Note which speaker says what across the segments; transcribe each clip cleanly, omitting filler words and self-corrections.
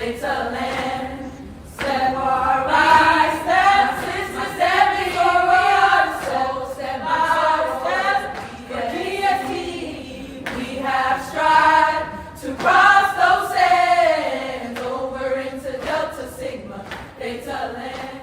Speaker 1: It's a land. Step for our right step. Sister step before we are so. Step by step. For DST, we have strived to cross those sands over into Delta Sigma. It's a land.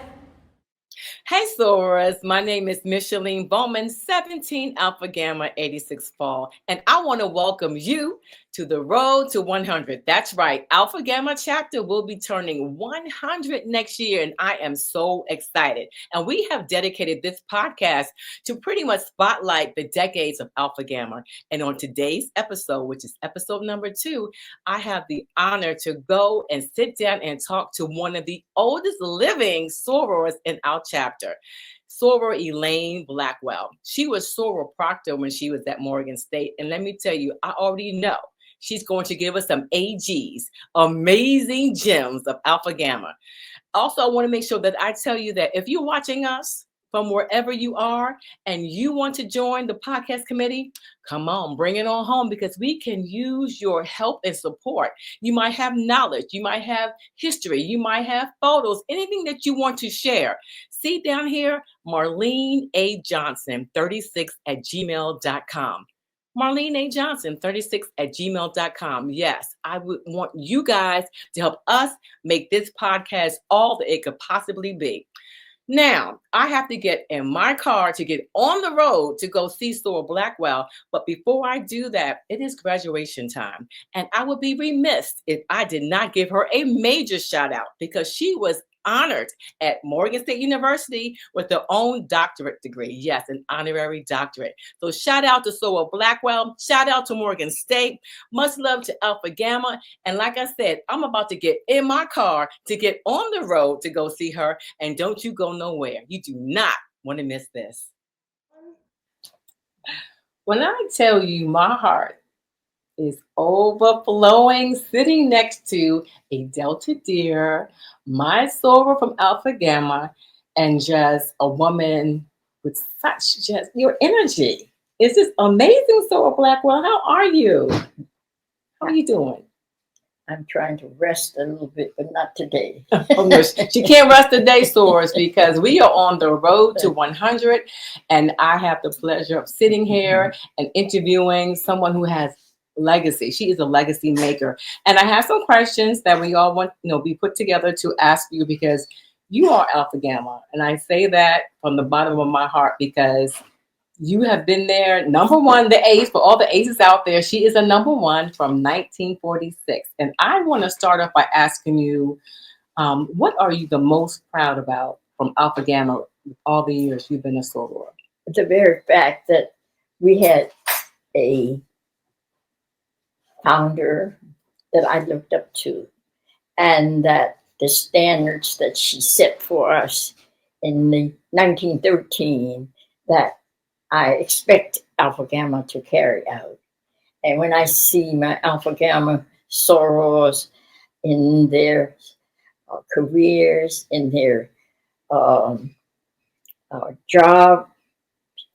Speaker 2: Hey Soras, my name is Micheline Bowman, 17 Alpha Gamma 86 Fall, and I want to welcome you to the road to 100. That's right, Alpha Gamma chapter will be turning 100 next year, and I am so excited. And we have dedicated this podcast to pretty much spotlight the decades of Alpha Gamma. And on today's episode, which is episode number 2, I have the honor to go and sit down and talk to one of the oldest living sorors in our chapter, soror Elaine Blackwell. She was soror proctor when she was at Morgan State. And let me tell you, I already know she's going to give us some AGs, amazing gems of Alpha Gamma. Also, I want to make sure that I tell you that if you're watching us from wherever you are and you want to join the podcast committee, come on, bring it on home because we can use your help and support. You might have knowledge, you might have history, you might have photos, anything that you want to share. See down here, Marlene A. Johnson, 36 at gmail.com. Marlene A. Johnson, 36 at gmail.com. Yes, I would want you guys to help us make this podcast all that it could possibly be. Now, I have to get in my car to get on the road to go see soror Blackwell. But before I do that, it is graduation time. And I would be remiss if I did not give her a major shout out because she was honored at Morgan State University with her own doctorate degree. Yes, an honorary doctorate. So shout out to soror Blackwell. Shout out to Morgan State. Much love to Alpha Gamma. And like I said, I'm about to get in my car to get on the road to go see her. And don't you go nowhere. You do not want to miss this. When I tell you my heart is overflowing, sitting next to a Delta deer, my soror from Alpha Gamma, and just a woman with such just your energy. It's just amazing, soror Blackwell. How are you? How are you doing?
Speaker 3: I'm trying to rest a little bit, but not today.
Speaker 2: Oh, no, she can't rest today, sorors, because we are on the road to 100, and I have the pleasure of sitting here and interviewing someone who has legacy. She is a legacy maker. And I have some questions that we all want, be put together to ask you because you are Alpha Gamma. And I say that from the bottom of my heart because you have been there. Number one, the ace, for all the aces out there, she is a number one from 1946. And I want to start off by asking you, what are you the most proud about from Alpha Gamma all the years you've been a soror?
Speaker 3: The very fact that we had a founder that I looked up to, and that the standards that she set for us in the 1913 that I expect Alpha Gamma to carry out. And when I see my Alpha Gamma sorors in their careers, in their job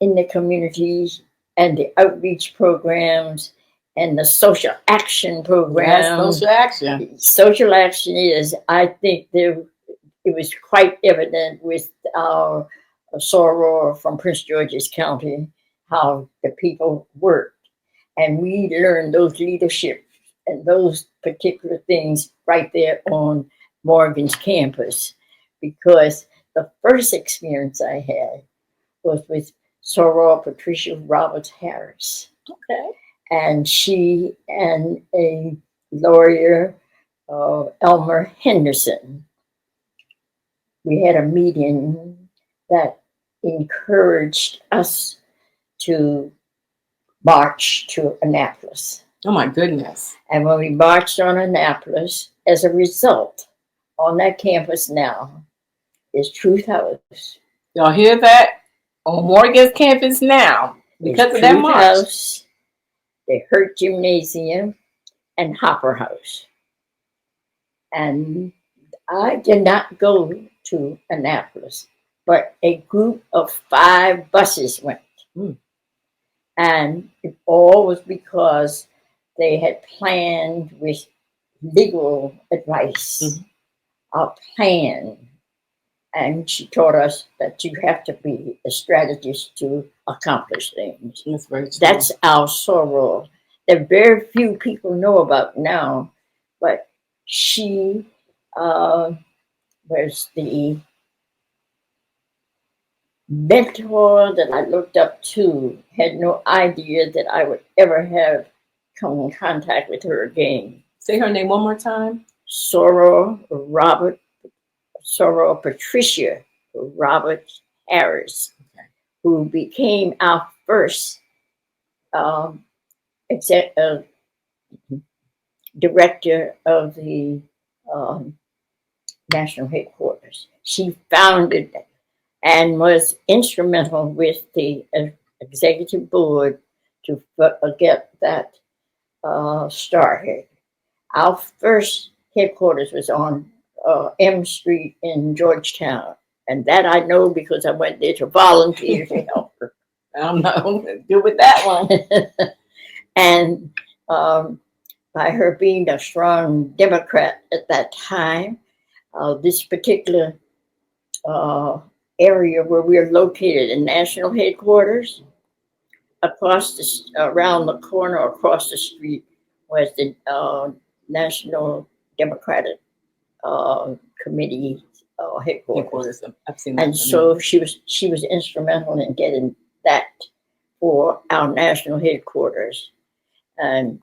Speaker 3: in the communities, and the outreach programs, and the social action program.
Speaker 2: Yes, social action.
Speaker 3: Social action is, I think it was quite evident with our soror from Prince George's County, how the people worked. And we learned those leadership and those particular things right there on Morgan's campus. Because the first experience I had was with soror Patricia Roberts Harris.
Speaker 2: Okay.
Speaker 3: And she and a lawyer, Elmer Henderson, we had a meeting that encouraged us to march to Annapolis.
Speaker 2: Oh my goodness.
Speaker 3: And when we marched on Annapolis, as a result, on that campus now is Truth House.
Speaker 2: Y'all hear that? On Morgan's campus now, because of that march.
Speaker 3: House, the Hurt Gymnasium, and Hopper House. And I did not go to Annapolis, but a group of 5 buses went. And it all was because they had planned with legal advice, a plan. And she taught us that you have to be a strategist to accomplish things.
Speaker 2: That's very true.
Speaker 3: That's our soror that very few people know about now. But she was the mentor that I looked up to. Had no idea that I would ever have come in contact with her again.
Speaker 2: Say her name one more time.
Speaker 3: Soror Patricia Robert Harris, who became our first director of the national headquarters. She founded and was instrumental with the executive board to get that started. Our first headquarters was on M Street in Georgetown. And that I know because I went there to volunteer to help her.
Speaker 2: I'm not good with that one.
Speaker 3: And by her being a strong Democrat at that time, this particular area where we are located in national headquarters, around the corner across the street was the National Democratic Committee headquarters.
Speaker 2: I've seen
Speaker 3: and so she was instrumental in getting that for our national headquarters. And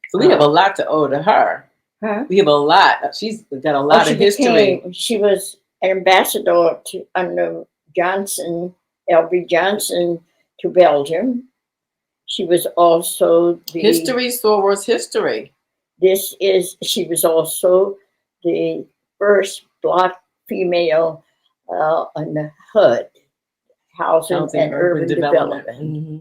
Speaker 2: so we have a lot to owe to her.
Speaker 3: Huh?
Speaker 2: We have a lot. She's got a lot of history.
Speaker 3: She was ambassador to under Johnson, L.B. Johnson, to Belgium. She was also the
Speaker 2: history, soror's history.
Speaker 3: She was also the first Black female on the HUD, Housing and Urban Development.
Speaker 2: Mm-hmm.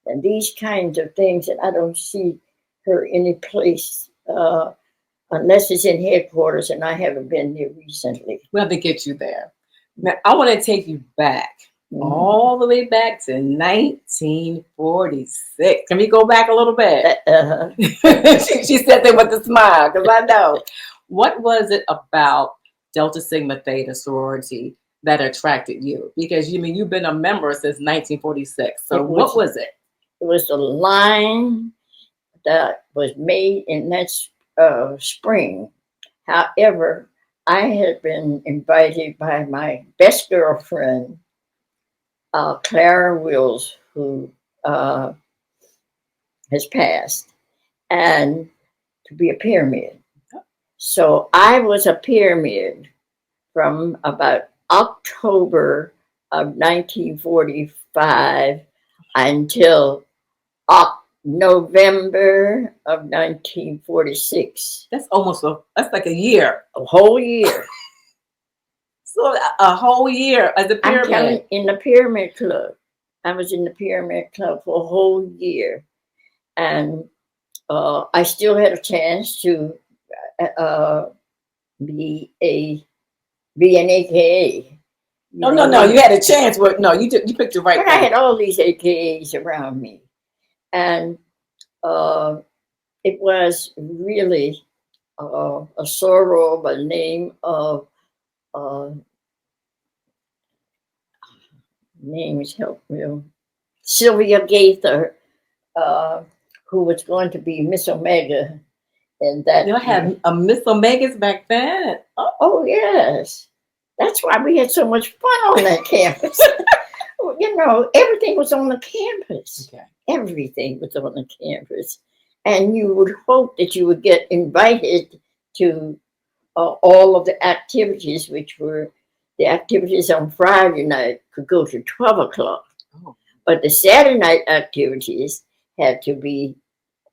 Speaker 3: And these kinds of things, and I don't see her any place unless it's in headquarters, and I haven't been there recently.
Speaker 2: We'll have to get you there. Now, I want to take you back, all the way back to 1946. Can we go back a little bit? She said that with a smile, because I know. What was it about Delta Sigma Theta sorority that attracted you? Because you've been a member since 1946. So what was it?
Speaker 3: It was the line that was made in that spring. However, I had been invited by my best girlfriend, Clara Wills, who has passed, and to be a pyramid. So I was a pyramid from about October of 1945 until November of 1946.
Speaker 2: That's like a year.
Speaker 3: A whole year.
Speaker 2: So a whole year as a pyramid.
Speaker 3: In the Pyramid Club. I was in the Pyramid Club for a whole year. And I still had a chance to be an AKA.
Speaker 2: No, you had a chance. But no, you picked the right
Speaker 3: thing. I had all these AKAs around me. And it was really a soror by the name of Sylvia Gaither, who was going to be Miss Omega. And that
Speaker 2: you had a Miss Omegas back then.
Speaker 3: Oh yes, that's why we had so much fun on that campus. Everything was on the campus. Okay. Everything was on the campus, and you would hope that you would get invited to all of the activities, which were the activities on Friday night could go to 12 o'clock. Oh. But the Saturday night activities had to be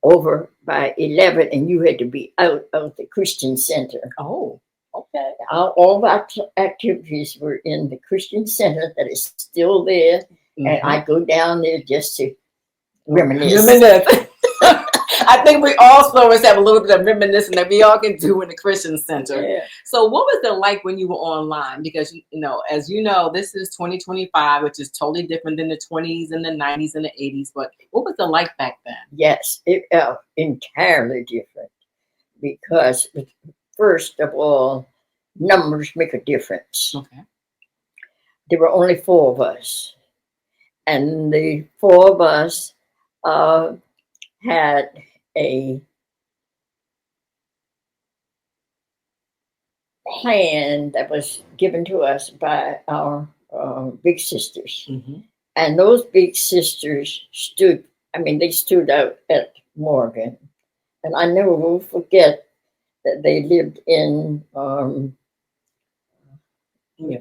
Speaker 3: over by 11, and you had to be out of the Christian Center.
Speaker 2: Oh, okay.
Speaker 3: All of our activities were in the Christian Center that is still there, and I go down there just to reminisce. I think we all sorors have a little bit of reminiscing that we all can do in the Christian Center.
Speaker 2: Yeah. So what was it like when you were online? Because, as you know, this is 2025, which is totally different than the 20s and the 90s and the 80s. But what was it like back then? Yes, it entirely different.
Speaker 3: because, first of all, numbers make a difference.
Speaker 2: Okay.
Speaker 3: There were only 4 of us, and the 4 of us had a plan that was given to us by our big sisters.
Speaker 2: Mm-hmm.
Speaker 3: And those big sisters they stood out at Morgan. And I never will forget that they lived in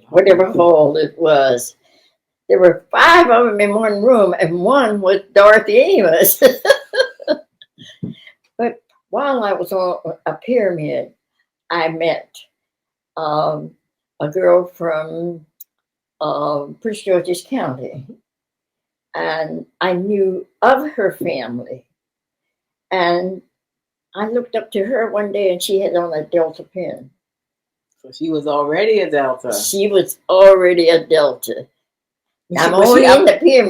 Speaker 3: whatever hall it was. There were 5 of them in one room, and one was Dorothy Amos. But while I was on a pyramid, I met a girl from Prince George's County, and I knew of her family. And I looked up to her one day, and she had on a Delta pin.
Speaker 2: So she was already a Delta.
Speaker 3: She was already a Delta. I'm only in the pyramid.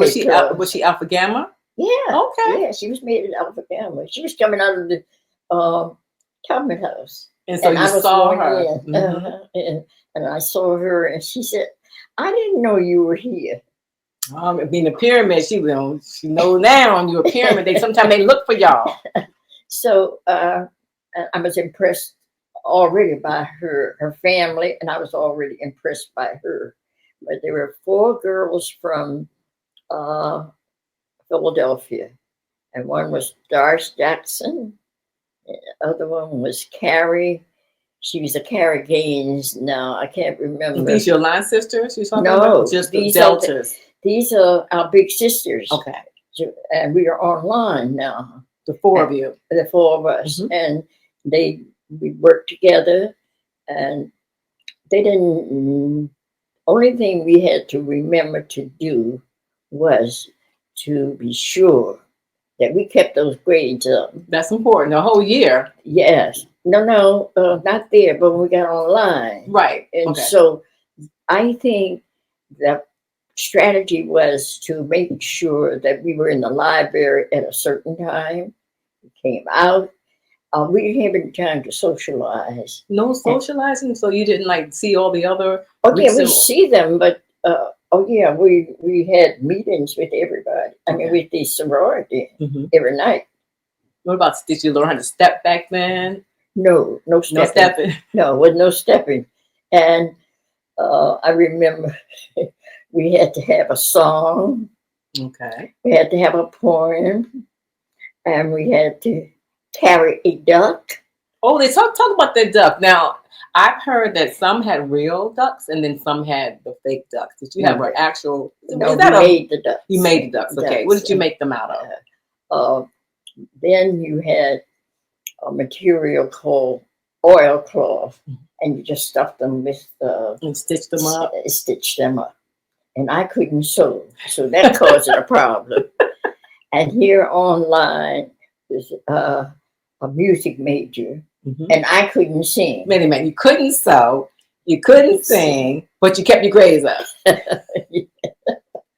Speaker 2: Was she Alpha Gamma?
Speaker 3: Yeah.
Speaker 2: Okay.
Speaker 3: Yeah, she was made in Alpha Gamma. She was coming out of the Talmud house.
Speaker 2: And so you saw her.
Speaker 3: Mm-hmm. And I saw her, and she said, "I didn't know you were here."
Speaker 2: Being a pyramid, she knows now you're a pyramid. Sometimes they look for y'all.
Speaker 3: So I was impressed already by her family, and I was already impressed by her. But there were 4 girls from Philadelphia, and one was Doris Jackson. The other one was Carrie. She was a Carrie Gaines now. I can't remember.
Speaker 2: Are these your line sisters?
Speaker 3: No,
Speaker 2: just the Deltas.
Speaker 3: These are our big sisters.
Speaker 2: Okay.
Speaker 3: And we are online now.
Speaker 2: The 4 of you.
Speaker 3: The 4 of us. Mm-hmm. And we worked together, and they didn't. Only thing we had to remember to do was to be sure that we kept those grades up.
Speaker 2: That's important. The whole year.
Speaker 3: Yes. No, not there, but when we got online.
Speaker 2: Right.
Speaker 3: And so I think the strategy was to make sure that we were in the library at a certain time. We came out. We didn't have any time to socialize.
Speaker 2: No socializing? So you didn't see all the other?
Speaker 3: Oh, yeah, we see them, but we had meetings with everybody. I mean, with the sorority every night.
Speaker 2: What about, did you learn how to step back then?
Speaker 3: No stepping.
Speaker 2: No stepping?
Speaker 3: No, with no stepping. And I remember we had to have a song.
Speaker 2: Okay.
Speaker 3: We had to have a poem. And we had to carry a duck.
Speaker 2: Oh, they talk about the duck. Now, I've heard that some had real ducks and then some had the fake ducks. Did you have an actual?
Speaker 3: No, we made the ducks.
Speaker 2: You made the ducks. Okay. What did you make them out of?
Speaker 3: Then you had a material called oilcloth, and you just stuffed them with
Speaker 2: and stitched them up.
Speaker 3: And I couldn't sew, so that caused a problem. And here online is a music major, and I couldn't sing.
Speaker 2: Wait a minute, you couldn't sew, you couldn't sing, but you kept your grades up. Yeah.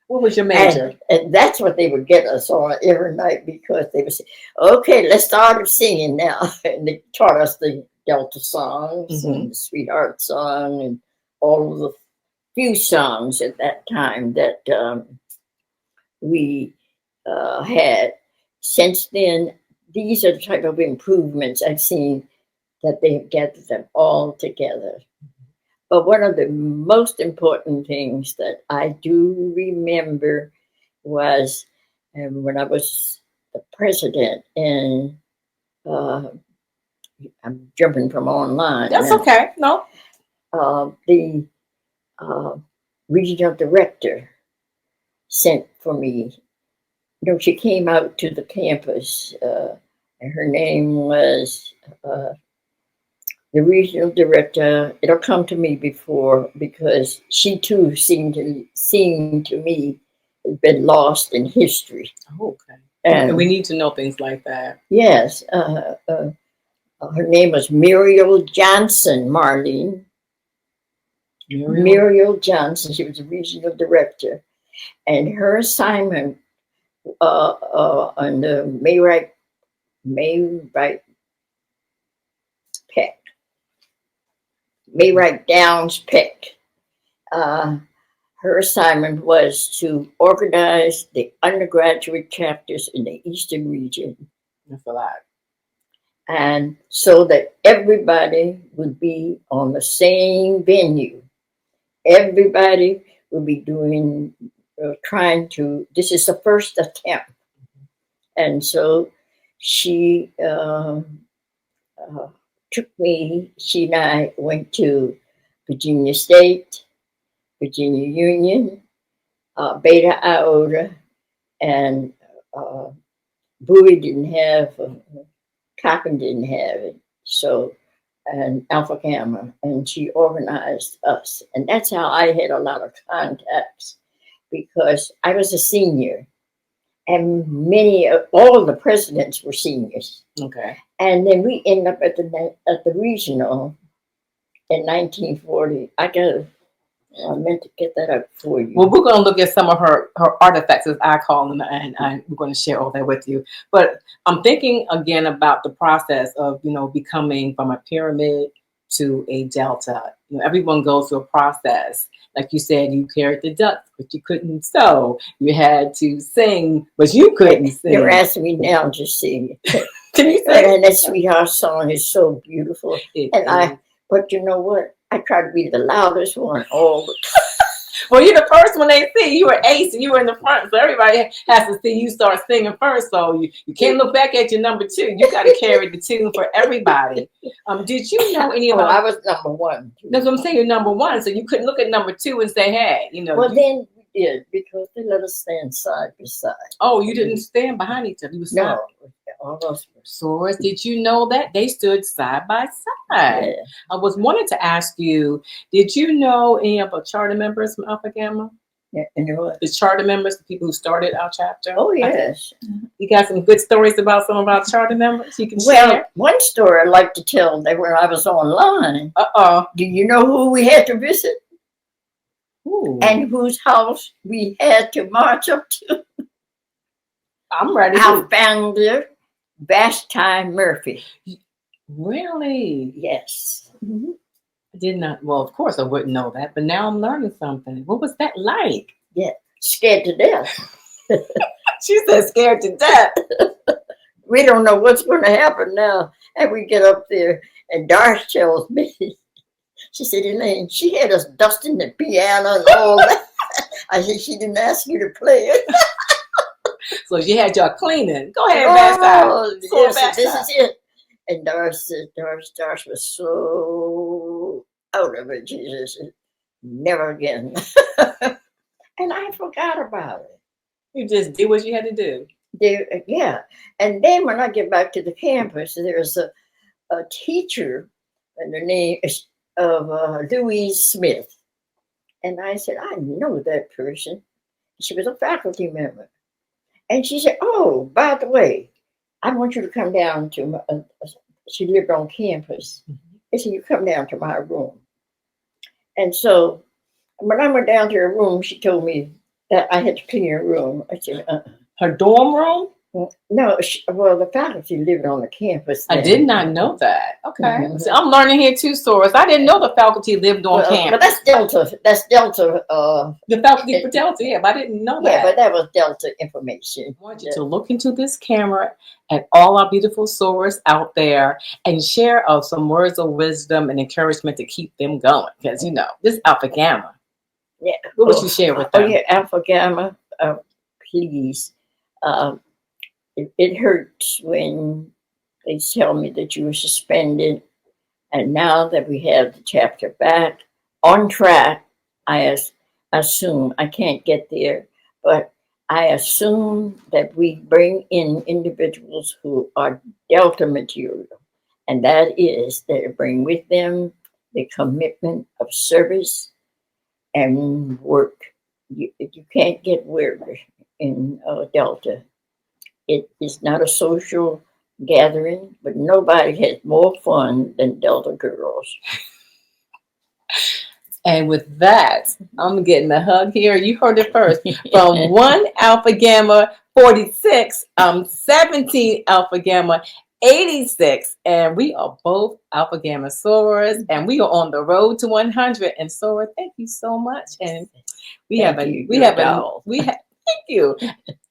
Speaker 2: What was your major?
Speaker 3: And that's what they would get us on every night, because they would say, "Okay, let's start singing now." And they taught us the Delta songs and the Sweetheart song and all of the few songs at that time that we had. Since then, these are the type of improvements I've seen, that they have gathered them all together. But one of the most important things that I do remember was when I was the president, and I'm jumping from online.
Speaker 2: That's okay. No.
Speaker 3: The regional director sent for me. She came out to the campus, and her name was the regional director. It'll come to me because she too seemed to me has been lost in history.
Speaker 2: Oh, okay. And we need to know things like that.
Speaker 3: Yes. Her name was Muriel Johnson, Marlene. Muriel Johnson. She was the regional director. And her assignment on the Mayrite Peck. Maywright Downs Peck. Her assignment was to organize the undergraduate chapters in the Eastern region.
Speaker 2: That's a lot.
Speaker 3: And so that everybody would be on the same venue. Everybody would be doing, this is the first attempt. And so she took me, she and I went to Virginia State, Virginia Union, Beta Iota, and Bowie didn't have, Coppin didn't have it. So, and Alpha Gamma, and she organized us. And that's how I had a lot of contacts, because I was a senior, and all the presidents were seniors.
Speaker 2: Okay.
Speaker 3: And then we ended up at the regional in 1940. I meant to get that up for you.
Speaker 2: Well, we're going to look at some of her artifacts, as I call them, and we're going to share all that with you. But I'm thinking again about the process of, becoming from a pyramid to a delta. Everyone goes through a process. Like you said, you carried the ducks, but you couldn't sew. You had to sing, but you couldn't sing.
Speaker 3: You're asking me now to sing.
Speaker 2: Can you sing?
Speaker 3: And that Sweetheart song is so beautiful. But you know what? I try to be the loudest one all the time.
Speaker 2: Well, you're the first one they see. You were ace and you were in the front. So everybody has to see you start singing first. So you can't look back at your number two. You got to carry the tune for everybody. Did you know any of
Speaker 3: I was number one.
Speaker 2: That's what I'm saying. You're number one. So you couldn't look at number two and say, hey,
Speaker 3: Well, then we did, because they let us stand side by side.
Speaker 2: Oh, you didn't stand behind each other. You were
Speaker 3: no. All those
Speaker 2: Soros, did you know that they stood side by side?
Speaker 3: Yeah.
Speaker 2: I was wanting to ask you, did you know any of the charter members from Alpha Gamma?
Speaker 3: Yeah, and what?
Speaker 2: The charter members, the people who started our chapter?
Speaker 3: Oh, yes.
Speaker 2: You got some good stories about some of our charter members you can share?
Speaker 3: One story I'd like to tell, that when I was online. Do you know who we had to visit?
Speaker 2: Ooh.
Speaker 3: And whose house we had to march up to?
Speaker 2: I'm ready.
Speaker 3: Our founder, Vashti Murphy.
Speaker 2: Really?
Speaker 3: Yes. Mm-hmm.
Speaker 2: I did not. Well, of course I wouldn't know that, but now I'm learning something. What was that like?
Speaker 3: Yeah, scared to death.
Speaker 2: She said scared to death.
Speaker 3: We don't know what's going to happen now. And we get up there, and Darce tells me, she said, Elaine, she had us dusting the piano and all that. I said, she didn't ask you to play it.
Speaker 2: So you had y'all cleaning. Go ahead,
Speaker 3: yes, this is it. And Darce was so out of it. Jesus, never again. And I forgot about it.
Speaker 2: You just did what you had to do.
Speaker 3: Yeah. And then when I get back to the campus, there's a teacher, and the name is of Louise Smith. And I said, I know that person. She was a faculty member. And she said, oh, by the way, I want you to come down to she lived on campus. I said, you come down to my room. And so when I went down to her room, she told me that I had to clean her room. I said,
Speaker 2: Her dorm room?
Speaker 3: No, the faculty lived on the campus then.
Speaker 2: I did not know that. Okay.
Speaker 3: Mm-hmm.
Speaker 2: So I'm learning here too, Soros. I didn't know the faculty lived on campus.
Speaker 3: But that's Delta. That's Delta.
Speaker 2: The faculty for Delta, yeah, but I didn't know that.
Speaker 3: Yeah, but that was Delta information.
Speaker 2: I want you to look into this camera at all our beautiful Soros out there and share some words of wisdom and encouragement to keep them going. Because, this is Alpha Gamma.
Speaker 3: Yeah.
Speaker 2: What would you share with them?
Speaker 3: Oh, yeah, Alpha Gamma, please. It hurts when they tell me that you were suspended. And now that we have the chapter back on track, I assume, I can't get there, but I assume that we bring in individuals who are Delta material. And that is, they bring with them the commitment of service and work. You can't get work in Delta. It is not a social gathering, but nobody has more fun than Delta girls.
Speaker 2: And with that, I'm getting a hug here. You heard it first. From 1 Alpha Gamma 46, 17 Alpha Gamma 86, and we are both Alpha Gamma Soras, and we are on the road to 100. And Sora, thank you so much. And thank you.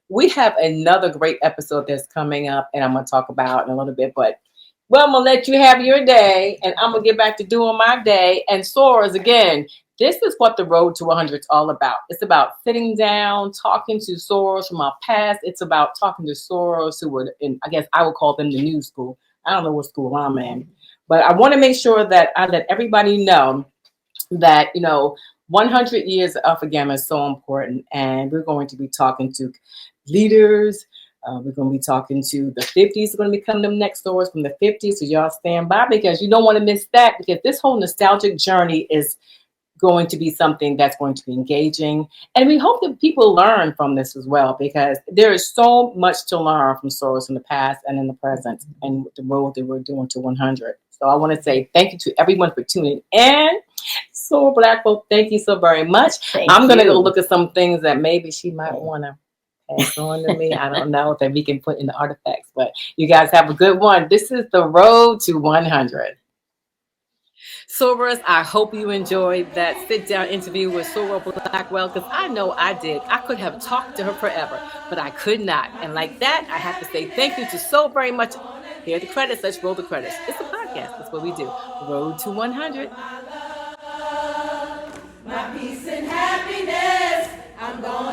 Speaker 2: We have another great episode that's coming up, and I'm going to talk about in a little bit. But well, I'm going to let you have your day, and I'm going to get back to doing my day. And Soras, again, this is what the road to 100 is all about. It's about sitting down, talking to Soras from our past. It's about talking to Soras who were in, I guess I would call them the new school. I don't know what school I'm in, but I want to make sure that I let everybody know that, 100 years of Alpha Gamma is so important. And we're going to be talking to leaders. We're going to be talking to the 50s. We're going to be coming them next doors from the 50s. So y'all stand by, because you don't want to miss that, because this whole nostalgic journey is going to be something that's going to be engaging. And we hope that people learn from this as well, because there is so much to learn from Soros in the past and in the present, and the road that we're doing to 100. So I want to say thank you to everyone for tuning in. So Blackwell, thank you so very much. I'm going to go look at some things that maybe she might want to pass on to me. I don't know, that we can put in the artifacts, but you guys have a good one. This is the road to 100. Soras, I hope you enjoyed that sit-down interview with Sora Blackwell, because I know I did. I could have talked to her forever, but I could not. And like that, I have to say thank you to so very much. Here are the credits. Let's roll the credits. It's a podcast. That's what we do. Road to 100.
Speaker 1: My peace and happiness, I'm going